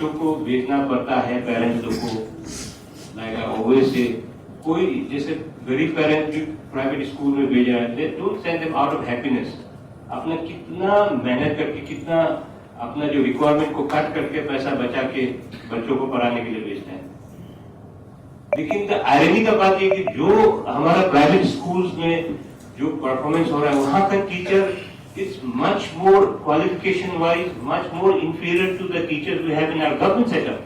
बच्चों को भेजना पड़ता है पेरेंट्स को, ओवरसे कोई जैसे गरीब पेरेंट्स भी प्राइवेट स्कूल में भेज रहे थे, don't send them out of happiness. आपने कितना मेहनत करके, कितना अपना जो रिक्वायरमेंट को कट करके पैसा बचा के बच्चों को पढ़ाने के लिए भेजते हैं। लेकिन आयरनी का बात यह कि जो हमारा प्राइवेट स्कूल्स में जो परफॉर्मेंस हो रहा है, वहां का teacher is much more qualification wise much more inferior to the teachers we have in our government setup.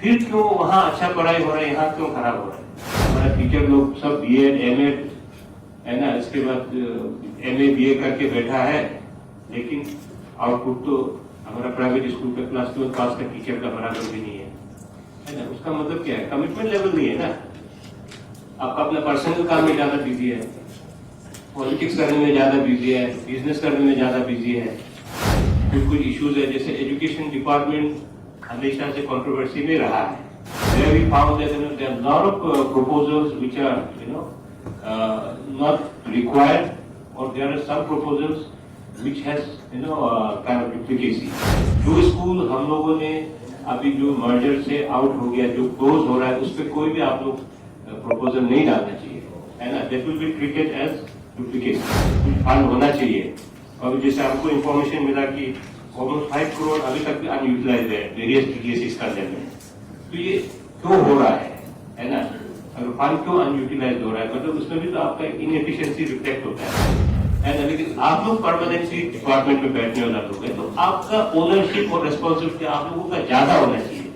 फिर क्यों वहां अच्छा पढ़ाई हो रहा है, यहाँ क्यों खराब हो रहा है? हमारा टीचर लोग सब बीएड एमएड है ना, इसके बाद एमए बीए करके बैठा है, लेकिन आउटपुट तो हमारा प्राइवेट स्कूल का क्लास 12 पास का टीचर का बराबर भी नहीं है ना। उसका मतलब क्या है? कमिटमेंट लेवल नहीं है ना। आपका अपना पर्सनल काम में ज्यादा बिजी है, पॉलिटिक्स करने में ज्यादा बिजी है, बिजनेस करने में ज्यादा बिजी है। कुछ इश्यूज है, जैसे एजुकेशन डिपार्टमेंट हमेशा से कंट्रोवर्सी में रहा है। There we found that there are a lot of proposals which are not required, or there are some proposals which has kind of duplicacy. जो स्कूल हम लोगों ने अभी जो मर्जर से आउट हो गया, जो क्लोज हो रहा है, उस पर कोई भी आप लोग प्रपोजल नहीं डालना चाहिए, है ना। That will be treated as duplication. Fund होना चाहिए। और जैसे आपको इंफॉर्मेशन मिला कि ऑलमोस्ट 5 करोड़ अभी तक भी अनयूटिलाइज है वेरियस टीडीएस का लेवल में। तो ये क्यों हो रहा है ना? अगर फंड क्यों अनयूटिलाइज हो रहा है, मतलब उसमें भी तो आपका इनएफिशिएंसी रिफ्लेक्ट होता है ना। लेकिन आप लोग परमानेंटली डिपार्टमेंट में बैठने वाला लोग है, तो आपका ओनरशिप और रेस्पॉन्सिबिलिटी आप लोगों का ज्यादा होना चाहिए।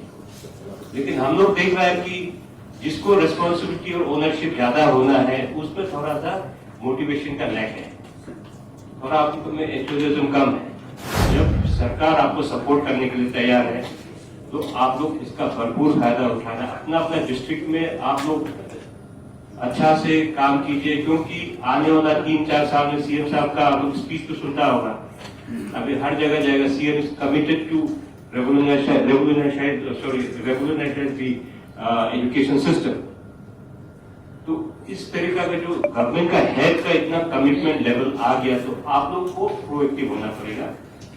लेकिन हम लोग देख रहे हैं कि जिसको रेस्पॉन्सिबिलिटी और ओनरशिप ज्यादा होना है, उसमें थोड़ा सा मोटिवेशन का लैक है, थोड़ा आपको में एंथुसियाज्म कम है। जब सरकार आपको सपोर्ट करने के लिए तैयार है, तो आप लोग इसका भरपूर फायदा उठाना। अपना अपना डिस्ट्रिक्ट में आप लोग अच्छा से काम कीजिए, क्योंकि आने वाला 3-4 साल में सीएम साहब का आप लोग स्पीच तो सुनता होगा। अभी हर जगह जाएगा, CM is committed to revolutionise the education system. तो इस तरीका का जो गवर्नमेंट का हेड का इतना कमिटमेंट लेवल आ गया, तो आप लोग को प्रोएक्टिव होना पड़ेगा।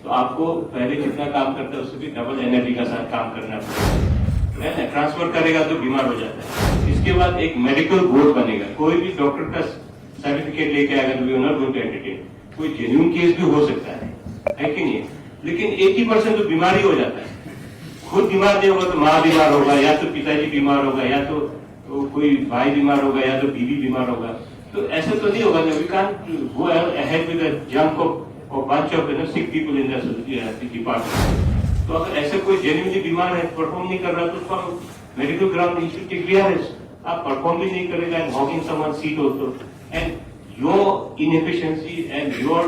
तो आपको पहले जितना काम करता है उससे भी डबल एनर्जी का साथ काम करना पड़ेगा। ट्रांसफर करेगा तो बीमार हो जाता है। इसके बाद एक मेडिकल बोर्ड बनेगा, कोई भी डॉक्टर का सर्टिफिकेट लेके आएगा तो we are not going to entertain. कोई जेन्युइन केस भी हो सकता है कि नहीं? लेकिन 80% तो बीमारी हो जाता है। खुद बीमार नहीं होगा तो माँ बीमार होगा, या तो पिताजी बीमार होगा, या तो कोई भाई बीमार होगा, या तो बीवी बीमार होगा। तो ऐसा तो नहीं होगा। We can't go ahead with a junk of bunch of sick people in the department. तो अगर ऐसे कोई जेन्युइनली बीमार है, परफॉर्म नहीं कर रहा, तो उसको medical ground you should take VRS. आप परफॉर्म भी नहीं करेगा and hogging someone seat also, and your inefficiency and your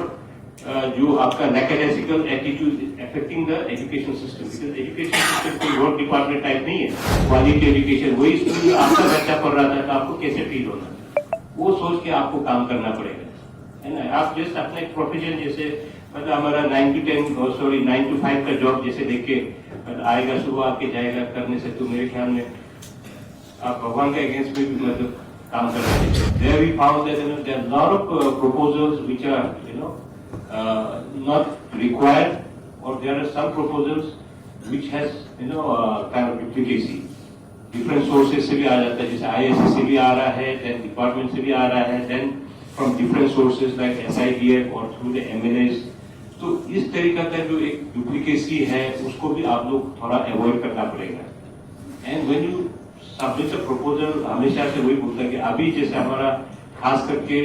जो आपका lackadaisical attitude affecting the education system. Because education system कोई वर्क डिपार्टमेंट टाइप नहीं है। क्वालिटी एजुकेशन वही स्कूल आपका बच्चा पढ़ रहा था, तो आपको कैसे फील होना, वो सोच के आपको काम करना पड़ेगा, है ना। आप जस्ट अपने प्रोफेशन जैसे मतलब हमारा 9 to 5 का जॉब जैसे देख के आएगा, सुबह आके जाएगा करने से, तो मेरे ख्याल में आप भगवान के अगेंस्ट में भी मतलब काम कर रहे हैं। There we found that there are a lot of proposals which are not required, or there are some proposals which has kind of duplicacy. Different sources से भी आ जाता है, जैसे ISS से भी आ रहा है, then डिपार्टमेंट से भी आ रहा है, then from different sources like SIDF or through the MLAs. तो इस तरीका का जो एक डुप्लीकेसी है, उसको भी आप लोग थोड़ा अवॉइड करना पड़ेगा। And when you submit a proposal, हमेशा से वही बोलता है कि अभी जैसे हमारा खास करके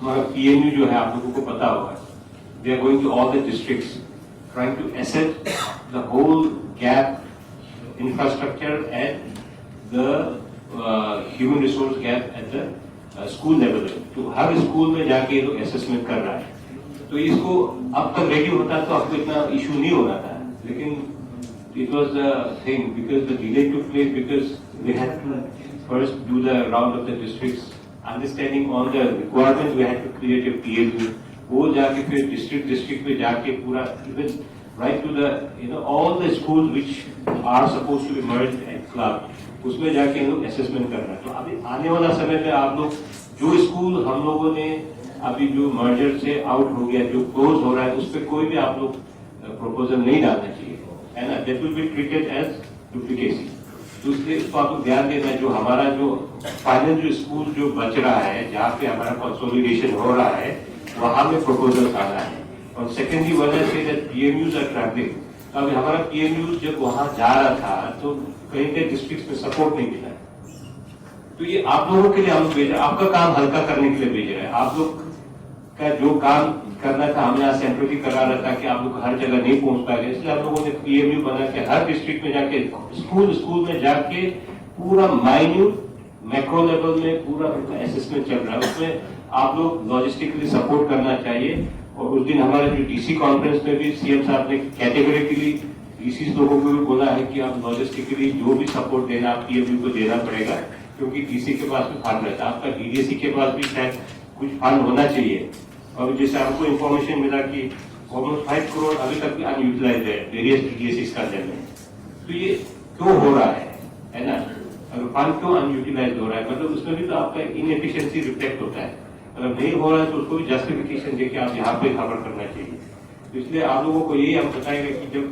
हमारा PMU जो है, आप लोगों को पता होगा, they are going to all the districts trying to assess the whole gap infrastructure and the human resource gap at the school level. तो हर स्कूल में जाके ये लोग असेसमेंट कर रहा है। तो इसको अब तक रेडी होता तो आपको इतना इशू नहीं होना था, लेकिन it was the thing because the delay took place because we had to first do the round of the districts, understanding on the requirement, we had to create a PLU। वो जाके फिर district में जाके पूरा even right to the all the school which are suppose to be merged at club, उसमें जाके हम लोग असेसमेंट कर रहे हैं। तो अभी आने वाला समय में आप लोग जो स्कूल हम लोगों ने अभी जो मर्जर से आउट हो गया, जो क्लोज हो रहा है, उस पर कोई भी आप लोग प्रपोजल नहीं डालना चाहिए, है ना, that will be treated as duplicacy. तो इसलिए इसको आपको ध्यान देना है, जो हमारा जो फाइनल जो स्कूल जो बच रहा है, जहाँ पे हमारा कंसोलिडेशन हो रहा है, वहां में प्रपोजल आना है। और सेकेंडली वजह से PMUs आर ट्रैवलिंग, अब हमारा PMU जब वहां जा रहा था तो कहीं कहीं डिस्ट्रिक्ट में सपोर्ट नहीं मिला है। तो ये आप लोगों के लिए हम लोग भेज रहे हैं, आपका काम हल्का करने के लिए भेज रहे हैं। आप लोग का जो काम करना था हमने आज सिंपैथी करा रहा था कि आप लोग हर जगह नहीं पहुंच पाएंगे, इसलिए आप लोगों ने PMU बना के हर डिस्ट्रिक्ट में जाके स्कूल में जाके पूरा माइन्यूट मैक्रो लेवल में पूरा उनका असेसमेंट चल रहा है। उसमें आप लोग लॉजिस्टिकली सपोर्ट करना चाहिए। और उस दिन हमारे जो DC कॉन्फ्रेंस में भी CM साहब ने कैटेगरिकली DCs लोगों को भी बोला है कि आप लॉजिस्टिकली जो भी सपोर्ट देना आप PMU को देना पड़ेगा, क्योंकि DC के पास भी फंड रहता है, आपका DDSE के पास भी शायद कुछ फंड होना चाहिए। और जैसे हमको इन्फॉर्मेशन मिला कि ऑलमोस्ट 5 करोड़ अभी तक भी अनयूटिलाइज है वेरियस DDSEs का में। तो ये क्यों हो रहा है ना, अगर फंड क्यों अनयूटिलाइज हो रहा है, मतलब उसमें भी तो आपका इनएफिशिएंसी रिफ्लेक्ट होता है। अगर नहीं हो रहा है तो उसको भी जस्टिफिकेशन देके आप यहाँ पे खबर करना चाहिए। तो इसलिए आप लोगों को यही हम बताएंगे कि जब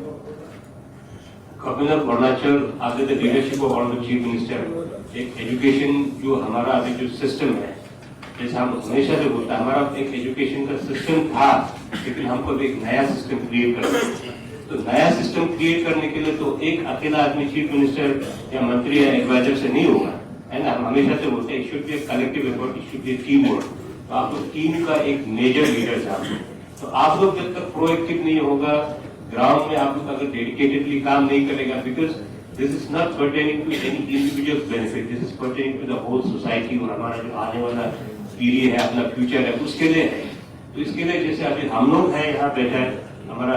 गवर्नर ऑफ अरुणाचल आगे the leadership of honourable chief minister, एक एजुकेशन जो हमारा अभी जो सिस्टम है, जैसे हम हमेशा से बोलते हैं हमारा एक एजुकेशन का सिस्टम था, लेकिन हमको एक नया सिस्टम क्रिएट करना है। तो नया सिस्टम क्रिएट करने के लिए तो एक अकेला आदमी चीफ मिनिस्टर या मंत्री या एडवाइजर से नहीं होगा, है ना। हम हमेशा से बोलते हैं it should be a collective effort, it should be a team work. तो आप लोग टीम का एक मेजर लीडर है आप लोग। तो आप लोग जब तक प्रोएक्टिव नहीं होगा ग्राउंड में, आप लोग अगर डेडिकेटेडली काम नहीं करेगा, because this is not pertaining to any individual benefit, this is pertaining to the whole society और हमारा जो आने वाला पीढ़ी है, अपना फ्यूचर है, उसके लिए है। तो इसके लिए जैसे अभी हम लोग हैं यहाँ बैठा है, हमारा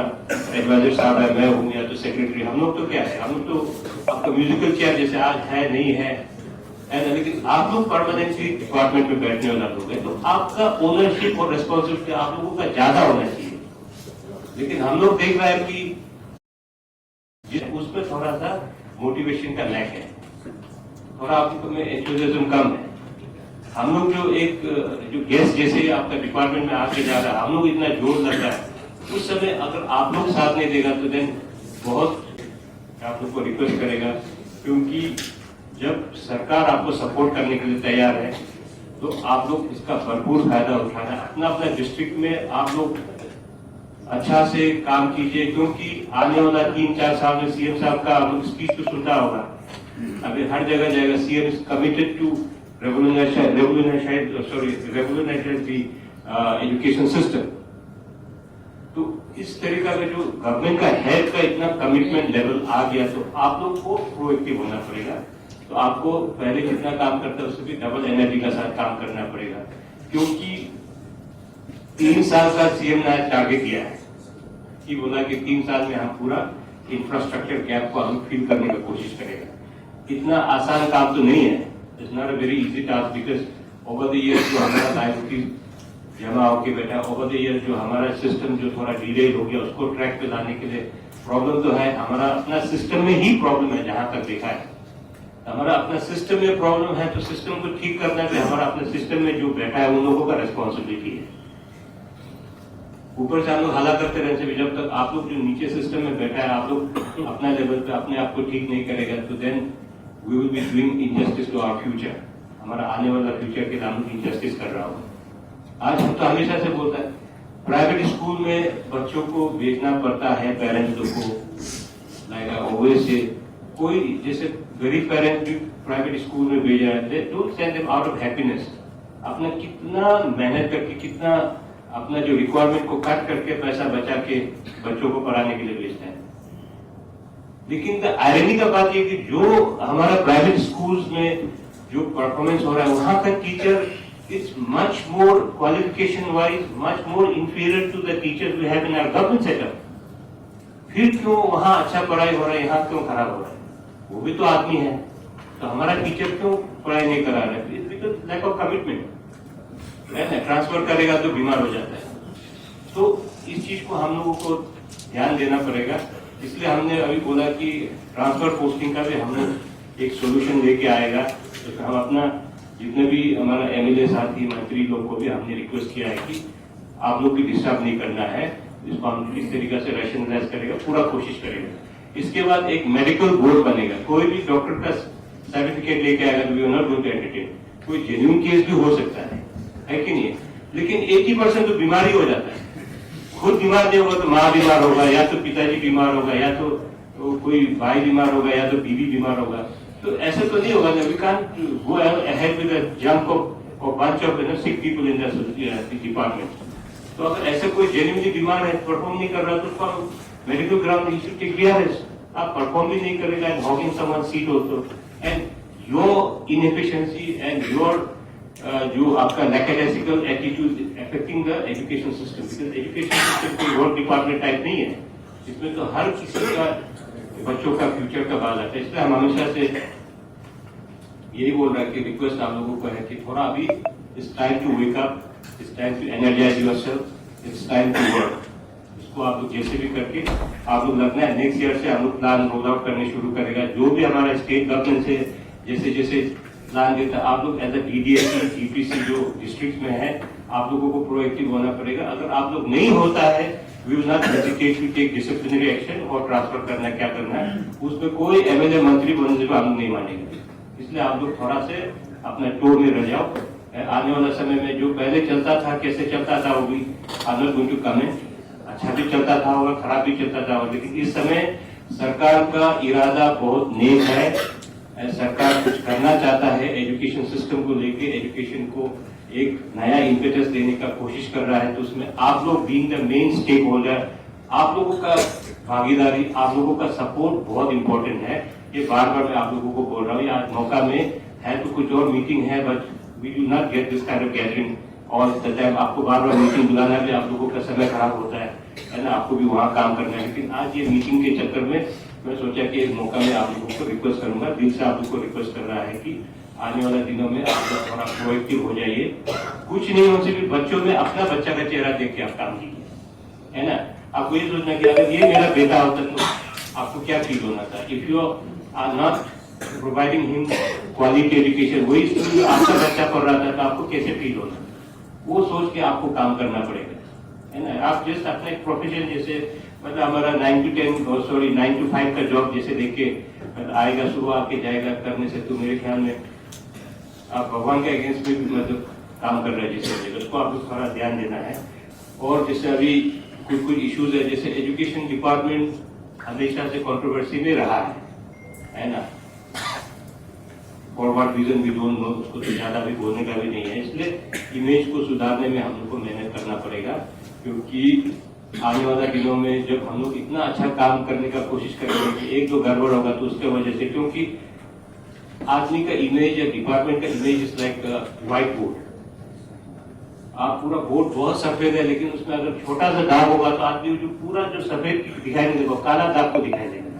एडवाइजर साहब है, मैं हूँ या तो सेक्रेटरी, हम लोग तो क्या है, हम लोग तो आपका म्यूजिकल चेयर जैसे आज है नहीं है, लेकिन आप लोग परमानेंटली डिपार्टमेंट में बैठने वाला लोग हैं, तो आपका ओनरशिप और रिस्पॉन्सिबिलिटी आप लोगों का ज्यादा होना चाहिए। लेकिन हम लोग देख रहे हैं कि उसमें थोड़ा सा मोटिवेशन का लैक है, थोड़ा आपको में एंथुसियाज्म कम है। हम लोग जो गेस्ट जैसे आपका डिपार्टमेंट में आके जा रहा है, हम लोग इतना जोर लगा है, उस समय अगर आप लोग साथ नहीं देगा तो देन बहुत आप लोग को रिक्वेस्ट करेगा, क्योंकि जब सरकार आपको सपोर्ट करने के लिए तैयार है तो आप लोग इसका भरपूर फायदा उठाना। अपना अपना डिस्ट्रिक्ट में आप लोग अच्छा से काम कीजिए, क्योंकि आने वाला 3-4 साल में CM साहब का आप लोग स्पीच तो सुनता होगा, अभी हर जगह जाएगा, CM is committed to revolutionise the education system. तो इस तरीका का जो गवर्नमेंट का हेड का इतना कमिटमेंट लेवल आ गया, तो आप लोग को प्रोएक्टिव होना पड़ेगा। तो आपको पहले जितना काम करता है उससे भी डबल एनर्जी का साथ काम करना पड़ेगा, क्योंकि 3 साल का CM ने टारगेट दिया है कि बोला कि 3 साल में हम पूरा इंफ्रास्ट्रक्चर गैप को हम फिल करने की कोशिश करेगा। इतना आसान काम तो नहीं है, it's not a very easy task, because over the year जो हमारा लाइबिलिटीज जमा होकर बैठा, ओवर द ईयर जो हमारा सिस्टम जो थोड़ा डिले हो गया, उसको ट्रैक पे लाने के लिए प्रॉब्लम तो है, हमारा अपना सिस्टम में ही प्रॉब्लम है। जहां तक देखा है हमारा अपना सिस्टम में प्रॉब्लम है, तो सिस्टम को ठीक करना भी हमारा अपने सिस्टम में जो बैठा है उन लोगों का रिस्पॉन्सिबिलिटी है। ऊपर से हम लोग हला करते रहने से, जब तक आप लोग जो नीचे सिस्टम में बैठा है आप लोग अपना लेवल पे अपने आप को ठीक नहीं करेगा, तो then we will be doing injustice to our future. हमारा आने वाला फ्यूचर के नाम इनजस्टिस कर रहा हूँ। आज हम तो हमेशा से बोलता है प्राइवेट स्कूल में बच्चों को भेजना पड़ता है पेरेंट्स को, से कोई जैसे गरीब पेरेंट्स भी प्राइवेट स्कूल में भेज रहे हैं, don't send them out of happiness. अपना कितना मेहनत करके, कितना अपना जो रिक्वायरमेंट को कट करके पैसा बचा के बच्चों को पढ़ाने के लिए भेजते हैं। लेकिन आयरनी का बात यह कि जो हमारा प्राइवेट स्कूल्स में जो परफॉर्मेंस हो रहा है, वहां का teacher is much more qualification wise much more inferior to the teachers we have in our government setup. फिर क्यों वहां अच्छा पढ़ाई हो रहा है, यहाँ क्यों खराब हो रहा है? वो भी तो आदमी है, तो हमारा टीचर क्यों पढ़ाई नहीं करा रहा है? बिकॉज लैक ऑफ कमिटमेंट है ना, ट्रांसफर करेगा तो बीमार हो जाता है। तो इस चीज को हम लोगों को ध्यान देना पड़ेगा। इसलिए हमने अभी बोला कि ट्रांसफर पोस्टिंग का भी हम लोग एक सोल्यूशन लेके आएगा। तो हम अपना जितने भी हमारा MLA साथी मंत्री लोग को भी हमने रिक्वेस्ट किया है कि आप लोग भी डिस्टर्ब नहीं करना है, इसको हम इस तरीके से रैशनलाइज करेगा, पूरा कोशिश करेगा। इसके बाद एक मेडिकल बोर्ड बनेगा, कोई भी डॉक्टर का सर्टिफिकेट लेके आएगा, we are not going to entertain. कोई जेन्युइन केस भी हो सकता है कि नहीं? लेकिन 80% तो बीमारी हो जाता है। खुद बीमार नहीं होगा तो माँ बीमार होगा, या तो पिताजी बीमार होगा, या तो कोई भाई बीमार होगा, या तो बीवी बीमार होगा। तो ऐसा तो नहीं होगा। We can't go ahead with a jump of bunch of sick people in the department. तो अगर ऐसा कोई जेन्युइनली बीमार है, परफॉर्म नहीं कर रहा, तो उसको medical ground you should take VRS. आप परफॉर्म भी नहीं करेगा and hogging someone seat also, and your inefficiency and your जो आपका lackadaisical attitude affecting the education system, because education system कोई वर्क डिपार्टमेंट टाइप नहीं है, इसमें तो हर किसी का बच्चों का फ्यूचर का बात आता है। इसलिए हम हमेशा से यही बोल रहे हैं कि रिक्वेस्ट आप लोगों को है कि थोड़ा अभी it's time to wake up, it's time to energise yourself, it's time to work. इसको आप लोग जैसे भी करके आप लोग लगना है नेक्स्ट ईयर से हम लोग प्लान रोल आउट करने शुरू करेगा। जो भी हमारा स्टेट गवर्नमेंट से जैसे जैसे प्लान देता है, आप लोग एज अ डीडीएससी जीपीसी जो डिस्ट्रिक्ट में है, आप लोगों को प्रोएक्टिव होना पड़ेगा। अगर आप लोग नहीं होता है, we will not hesitate to take disciplinary action और ट्रांसफर करना क्या करना है, उसमें कोई एमएलए मंत्री बनने से हम लोग नहीं मानेंगे। इसलिए आप लोग थोड़ा से अपने टोर में रह जाओ। आने वाला समय में जो पहले चलता था, कैसे चलता था, वो भी आई नॉट गोइंग टू कमेंट। अच्छा भी चलता था होगा, खराब भी चलता था होगा, लेकिन इस समय सरकार का इरादा बहुत नेक है। सरकार कुछ करना चाहता है एजुकेशन सिस्टम को लेके, एजुकेशन को एक नया इम्पेटस देने का कोशिश कर रहा है। तो उसमें आप लोग being the main stakeholder, आप लोगों का भागीदारी, आप लोगों का सपोर्ट बहुत इंपॉर्टेंट है। ये बार बार मैं आप लोगों को बोल रहा हूँ। आज मौका में है तो कुछ और मीटिंग है, but we do not get this kind of gathering all the time. आपको बार बार मीटिंग बुलाना भी आप लोगों का समय खराब होता है ना, आपको भी वहाँ काम करना है। लेकिन आज ये मीटिंग के चक्कर में मैं सोचा कि एक मौका में आप लोगों को रिक्वेस्ट करूंगा, दिल से आप लोगों को रिक्वेस्ट कर रहा है कि आने वाले दिनों में आप लोग थोड़ा प्रोएक्टिव हो जाइए। कुछ नहीं हो सिर्फ बच्चों में अपना बच्चा का चेहरा देख के आप काम कीजिए, है ना। आपको ये सोचना कि अगर ये मेरा बेटा होता तो आपको क्या फील होना था। If you are not providing him quality education, वही स्कूल आपका बच्चा पढ़ रहा था, तो आपको कैसे फील होना, वो सोच के आपको काम करना पड़ेगा, है ना। आप जस्ट अपना एक प्रोफेशन जैसे मतलब हमारा 9 to 5 का जॉब जैसे देख के आएगा, सुबह आके जाएगा करने से, तो मेरे ख्याल में आप भगवान के अगेंस्ट में भी मतलब काम कर रहे हैं जैसे, उसको आपको थोड़ा ध्यान देना है। और जैसे अभी कुछ इश्यूज है, जैसे एजुकेशन डिपार्टमेंट हमेशा से कंट्रोवर्सी में रहा है ना। For what reason we don't know, उसको तो ज्यादा भी बोलने का भी नहीं है। इसलिए इमेज को सुधारने में हम लोग को मेहनत करना पड़ेगा, क्योंकि आने वाले दिनों में जब हम लोग इतना अच्छा काम करने का कोशिश करेंगे कि एक दो गड़बड़ होगा तो उसके वजह से, क्योंकि आदमी का इमेज या डिपार्टमेंट का image is like white board. आप पूरा बोर्ड बहुत सफेद है, लेकिन उसमें अगर छोटा सा दाग होगा तो आदमी जो पूरा जो सफेद दिखाई नहीं देगा, काला दाग को दिखाई देगा,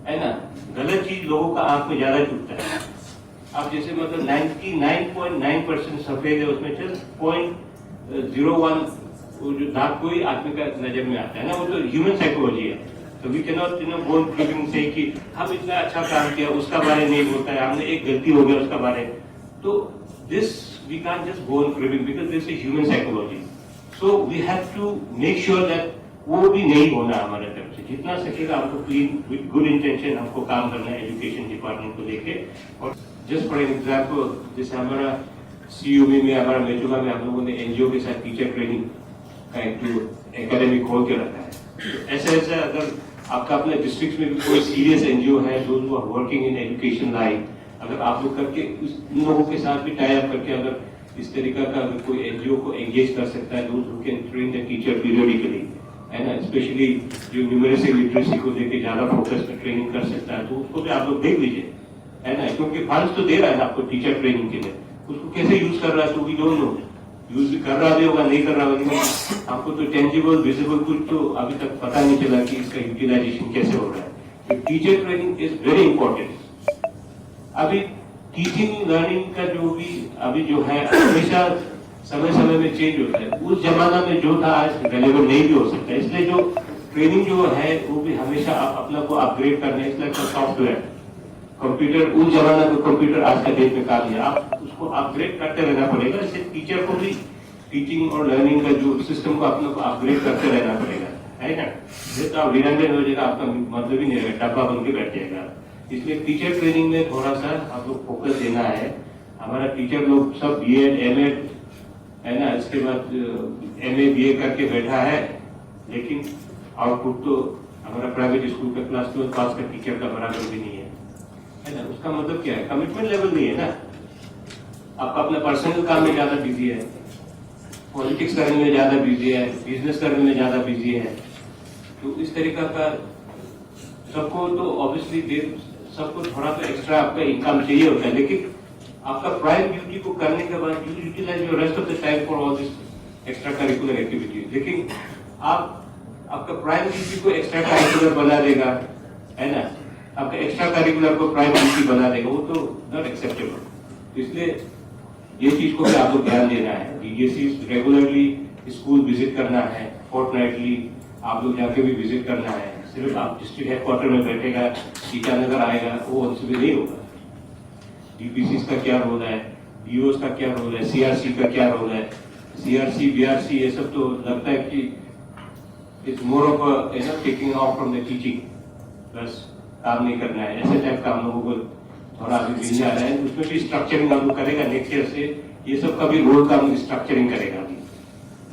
है ना। गलत चीज लोगों का आंख में ज्यादा चुभता है। आप जैसे मतलब 99.9% सफेद है, उसमें सिर्फ 0.01 वो जो दाग कोई आदमी का नजर में आता है ना, वो तो ह्यूमन साइकोलॉजी है। तो we can not go proving से कि हम इतना अच्छा काम किया, उसका बारे नहीं बोलता है, हमने एक गलती हो गया उसका बारे। तो this we can't just go on proving, because this is human psychology. So we have to make sure that वो भी नहीं होना हमारे तरफ से। जितना सकेगा हमको क्लीन विद गुड इंटेंशन हमको काम करना है एजुकेशन डिपार्टमेंट को लेके। और जस्ट फॉर एग्जाम्पल, जैसे हमारा सीयूबी में, हमारा मेचुका में हम लोगों ने एनजीओ के साथ टीचर ट्रेनिंग का एक एकेडमी खोल के रखा है। तो ऐसा अगर आपका अपने डिस्ट्रिक्ट में भी कोई सीरियस एनजीओ है जो वर्किंग इन एजुकेशन लाइन, अगर आप लोग करके उन लोगों के साथ भी टाई अप करके अगर इस तरीका का अगर कोई एनजीओ को एंगेज कर सकता है, those who can train the teacher periodically, है ना, स्पेशली जो न्यूमेरिकल लिटरेसी को लेके ज्यादा फोकस में ट्रेनिंग कर सकता है, तो उसको भी आप लोग देख लीजिए, है ना। क्योंकि फंड्स तो दे रहा है आपको टीचर ट्रेनिंग के लिए, उसको कैसे यूज कर रहा है तो वी डोंट नो। यूज भी कर रहा भी होगा, नहीं कर रहा होगा, लेकिन आपको तो टेंजिबल विजिबल कुछ तो अभी तक पता नहीं चला कि इसका यूटिलाइजेशन कैसे हो रहा है। Teacher training is very important. अभी टीचिंग लर्निंग का जो भी अभी जो है हमेशा समय समय में चेंज होता है। उस जमाना में जो था आज रेलेवेंट नहीं भी हो सकता है, इसलिए जो ट्रेनिंग जो है वो भी हमेशा आप अपना को अपग्रेड करना, इसलिए सॉफ्टवेयर कंप्यूटर, उस जमाना में कंप्यूटर आज का डेट में काम है, आप उसको अपग्रेड करते रहना पड़ेगा। इससे टीचर को भी टीचिंग और लर्निंग का जो सिस्टम को अपने को अपग्रेड करते रहना पड़ेगा। है ना, ये तो आप रिडंडेंट हो जाएगा, आपका मतलब ही नहीं रहेगा, डब्बा बन के बैठ जाएगा। इसलिए टीचर ट्रेनिंग में थोड़ा सा आप लोग फोकस देना है। हमारा टीचर लोग सब BEd M.Ed है ना, इसके बाद MA BA करके बैठा है, लेकिन आउटपुट तो हमारा प्राइवेट स्कूल का क्लास 12 पास का टीचर का बराबर भी नहीं है ना। उसका मतलब क्या है, कमिटमेंट लेवल नहीं है ना। आपका अपना पर्सनल काम में ज्यादा बिजी है, पॉलिटिक्स करने में ज्यादा बिजी है, बिजनेस करने में ज्यादा बिजी है। तो इस तरीका का सबको तो ऑब्वियसली सबको थोड़ा तो एक्स्ट्रा आपका इनकम चाहिए होता है, लेकिन आपका प्राइम ड्यूटी को करने के बाद you utilise your rest of the time for all this extracurricular activities. लेकिन आप आपका प्राइम ड्यूटी को एक्स्ट्रा करिकुलर बना देगा, है ना, आपका एक्स्ट्रा करिकुलर को प्राइम ड्यूटी बना देगा, वो तो नॉट एक्सेप्टेबल। इसलिए ये चीज को भी आपको ध्यान देना है। DGC रेगुलरली स्कूल विजिट करना है, फोर्टनाइटली आप लोग जाके भी विजिट करना है। सिर्फ आप डिस्ट्रिक्ट हेडक्वार्टर में बैठेगा, ईटानगर आएगा, वो उनसे भी नहीं होगा। DPCs का क्या रोल है, DOs का क्या रोल है, CRC का क्या रोल है, CRC BRC ये सब तो लगता है कि it's more of taking of from the teaching, बस काम नहीं करना है, ऐसे टाइप का हम लोगों को थोड़ा अभी मिल जा रहा है। उसमें भी स्ट्रक्चरिंग लागू करेगा नेक्स्ट ईयर से, ये सब का भी रोल का स्ट्रक्चरिंग करेगा। अभी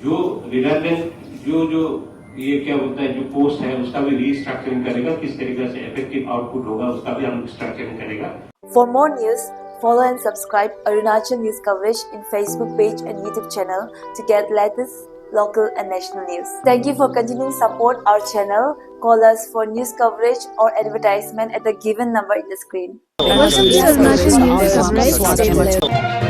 जो रिडंडेंट जो ये क्या बोलता है, जो पोस्ट है उसका भी रीस्ट्रक्चरिंग करेगा, किस तरीके से इफेक्टिव आउटपुट होगा उसका भी हम स्ट्रक्चरिंग करेगा। For more news, follow and subscribe Arunachal News Coverage in Facebook page and YouTube channel to get latest local and national news. Thank you for continuing support our channel. Call us for news coverage or advertisement at the given number in the screen. Welcome to Arunachal News Coverage.